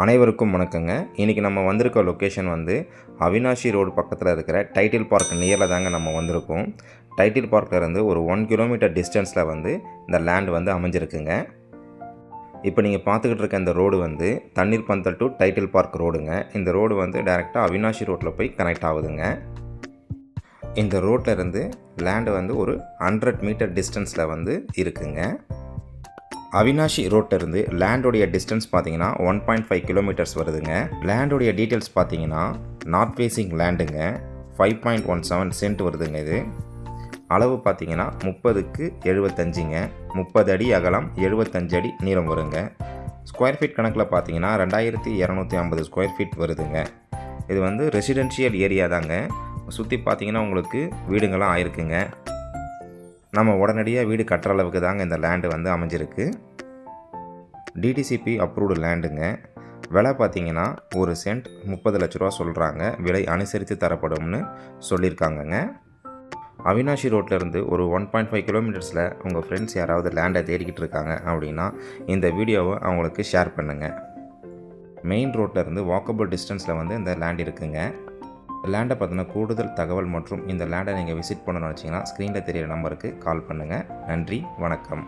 அனைவருக்கும் வணக்கங்க. இன்றைக்கி நம்ம வந்திருக்க லொக்கேஷன் வந்து அவினாஷி ரோடு பக்கத்தில் இருக்கிற டைட்டில் பார்க் நியரில் தாங்க நம்ம வந்திருக்கோம். டைட்டில் பார்க்லேருந்து ஒரு 1 கிலோமீட்டர் டிஸ்டன்ஸில் வந்து இந்த லேண்ட் வந்து அமைஞ்சிருக்குங்க. இப்போ நீங்கள் பார்த்துக்கிட்டு இருக்க இந்த ரோடு வந்து தண்ணீர் பந்தல் டு டைட்டில் பார்க் ரோடுங்க. இந்த ரோடு வந்து டைரெக்டாக அவினாஷி ரோட்டில் போய் கனெக்ட் ஆகுதுங்க. இந்த ரோட்டில் இருந்து லேண்டு வந்து ஒரு 100 மீட்டர் டிஸ்டன்ஸில் வந்து இருக்குங்க. அவினாஷி ரோட்டிலிருந்து லேண்டோடைய டிஸ்டன்ஸ் பார்த்தீங்கன்னா 1.5 கிலோமீட்டர்ஸ் வருதுங்க. லேண்டோடைய டீட்டெயில்ஸ் பார்த்தீங்கன்னா நார்த் ஃபேஸிங் லேண்டுங்க. 5.17 சென்ட் வருதுங்க. இது அளவு பார்த்தீங்கன்னா 30க்கு 75ங்க. 30 அடி அகலம், 75 அடி நீளம் வருங்க. ஸ்கொயர் ஃபீட் கணக்கில் பார்த்தீங்கன்னா 2250 ஸ்கொயர் ஃபீட் வருதுங்க. இது வந்து ரெசிடென்ஷியல் ஏரியா தாங்க. சுற்றி பார்த்தீங்கன்னா உங்களுக்கு வீடுங்கள்லாம் ஆயிருக்குங்க. நம்ம உடனடியாக வீடு கட்டுற அளவுக்கு தாங்க இந்த லேண்டு வந்து அமைஞ்சிருக்கு. டிடிசிபி அப்ரூவ்டு லேண்டுங்க. விலை பார்த்தீங்கன்னா ஒரு சென்ட் 30 லட்ச ரூபா சொல்கிறாங்க. விலை அனுசரித்து தரப்படும்னு சொல்லியிருக்காங்கங்க. அவினாஷி ரோட்லேருந்து ஒரு 1.5 கிலோமீட்டர்ஸில் உங்கள் ஃப்ரெண்ட்ஸ் யாராவது லேண்டை தேடிக்கிட்டு இருக்காங்க அப்படின்னா இந்த வீடியோவை அவங்களுக்கு ஷேர் பண்ணுங்கள். மெயின் ரோட்லேருந்து வாக்கபிள் டிஸ்டன்ஸில் வந்து இந்த லேண்ட் இருக்குங்க. லேண்டை பற்றின கூடுதல் தகவல் மற்றும் இந்த லேண்டை நீங்கள் விசிட் பண்ணணும்னு நினச்சிங்கன்னா ஸ்க்ரீனில் தெரியிற நம்பருக்கு கால் பண்ணுங்கள். நன்றி, வணக்கம்.